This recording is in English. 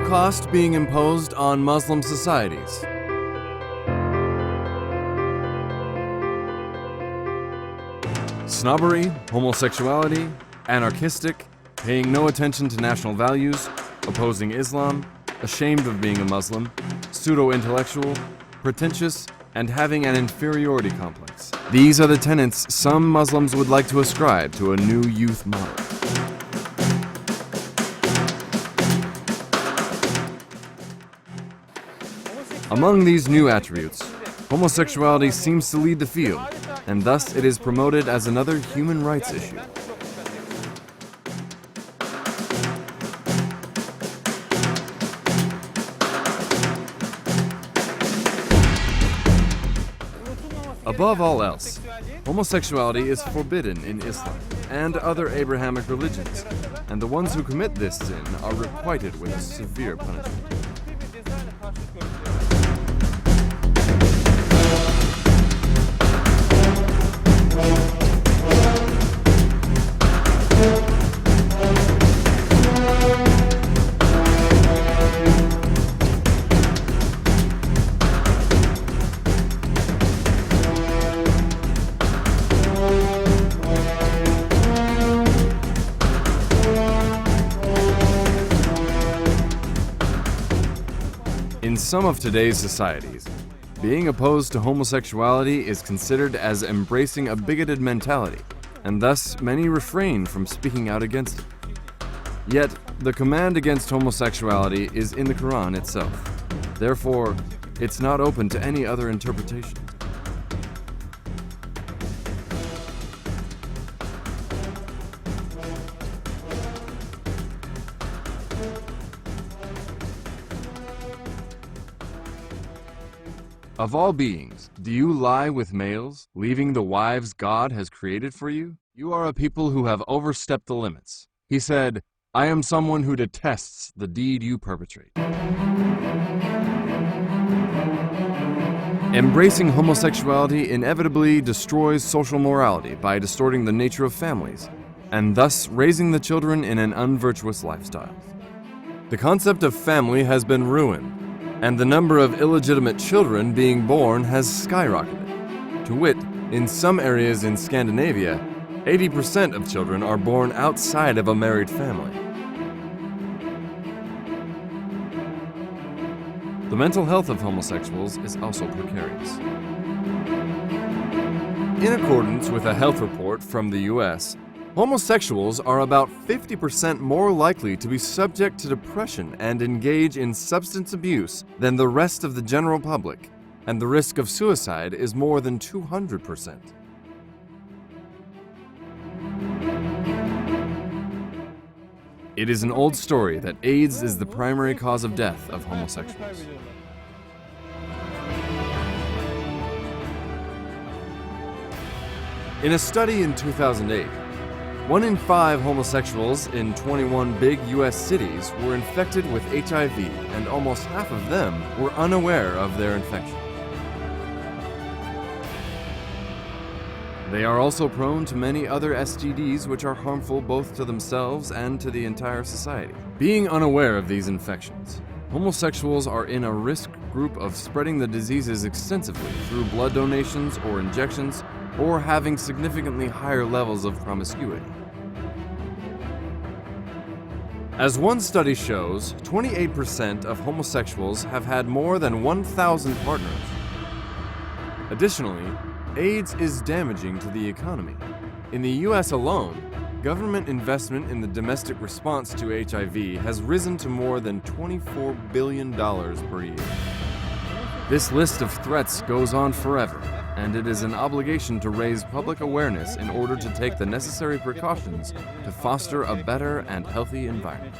cost being imposed on Muslim societies. Snobbery, homosexuality, anarchistic, paying no attention to national values, opposing Islam, ashamed of being a Muslim, pseudo-intellectual, pretentious, and having an inferiority complex. These are the tenets some Muslims would like to ascribe to a new youth model. Among these new attributes, homosexuality seems to lead the field, and thus it is promoted as another human rights issue. Above all else, homosexuality is forbidden in Islam and other Abrahamic religions, and the ones who commit this sin are requited with a severe punishment. In some of today's societies, being opposed to homosexuality is considered as embracing a bigoted mentality, and thus many refrain from speaking out against it. Yet, the command against homosexuality is in the Quran itself. Therefore, it's not open to any other interpretation. Of all beings, do you lie with males, leaving the wives God has created for you? You are a people who have overstepped the limits. He said, I am someone who detests the deed you perpetrate. Embracing homosexuality inevitably destroys social morality by distorting the nature of families, and thus raising the children in an unvirtuous lifestyle. The concept of family has been ruined, and the number of illegitimate children being born has skyrocketed. To wit, in some areas in Scandinavia, 80% of children are born outside of a married family. The mental health of homosexuals is also precarious. In accordance with a health report from the US, homosexuals are about 50% more likely to be subject to depression and engage in substance abuse than the rest of the general public, and the risk of suicide is more than 200%. It is an old story that AIDS is the primary cause of death of homosexuals. In a study in 2008, 1 in 5 homosexuals in 21 big U.S. cities were infected with HIV, and almost half of them were unaware of their infection. They are also prone to many other STDs which are harmful both to themselves and to the entire society. Being unaware of these infections, homosexuals are in a risk group of spreading the diseases extensively through blood donations or injections, or having significantly higher levels of promiscuity. As one study shows, 28% of homosexuals have had more than 1,000 partners. Additionally, AIDS is damaging to the economy. In the US alone, government investment in the domestic response to HIV has risen to more than $24 billion per year. This list of threats goes on forever, and it is an obligation to raise public awareness in order to take the necessary precautions to foster a better and healthy environment.